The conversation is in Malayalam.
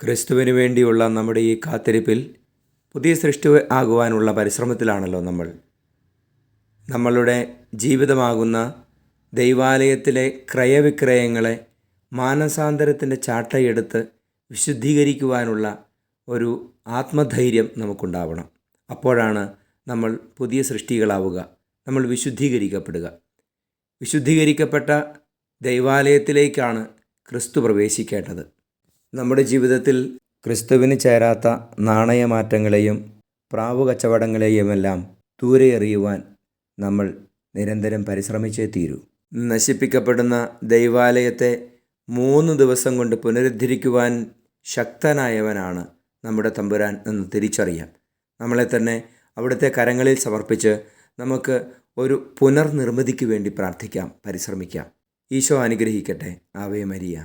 ക്രിസ്തുവിന് വേണ്ടിയുള്ള നമ്മുടെ ഈ കാത്തിരിപ്പിൽ പുതിയ സൃഷ്ടി ആകുവാനുള്ള പരിശ്രമത്തിലാണല്ലോ നമ്മളുടെ ജീവിതമാകുന്ന ദൈവാലയത്തിലെ ക്രയവിക്രയങ്ങളെ മാനസാന്തരത്തിൻ്റെ ചാട്ടയെടുത്ത് വിശുദ്ധീകരിക്കുവാനുള്ള ഒരു ആത്മധൈര്യം നമുക്കുണ്ടാവണം. അപ്പോഴാണ് നമ്മൾ പുതിയ സൃഷ്ടികളാവുക, നമ്മൾ വിശുദ്ധീകരിക്കപ്പെടുക. വിശുദ്ധീകരിക്കപ്പെട്ട ദൈവാലയത്തിലേക്കാണ് ക്രിസ്തു പ്രവേശിക്കേണ്ടത്. നമ്മുടെ ജീവിതത്തിൽ ക്രിസ്തുവിന് ചേരാത്ത നാണയമാറ്റങ്ങളെയും പ്രാവു കച്ചവടങ്ങളെയുമെല്ലാം ദൂരെ എറിയുവാൻ നമ്മൾ നിരന്തരം പരിശ്രമിച്ചേ തീരൂ. നശിപ്പിക്കപ്പെടുന്ന ദൈവാലയത്തെ 3 ദിവസം കൊണ്ട് പുനരുദ്ധരിക്കുവാൻ ശക്തനായവനാണ് നമ്മുടെ തമ്പുരാൻ എന്ന് തിരിച്ചറിയാം. നമ്മളെ തന്നെ അവിടുത്തെ കരങ്ങളിൽ സമർപ്പിച്ച് നമുക്ക് ഒരു പുനർനിർമ്മിതിക്ക് വേണ്ടി പ്രാർത്ഥിക്കാം, പരിശ്രമിക്കാം. ഈശോ അനുഗ്രഹിക്കട്ടെ. Ave Maria.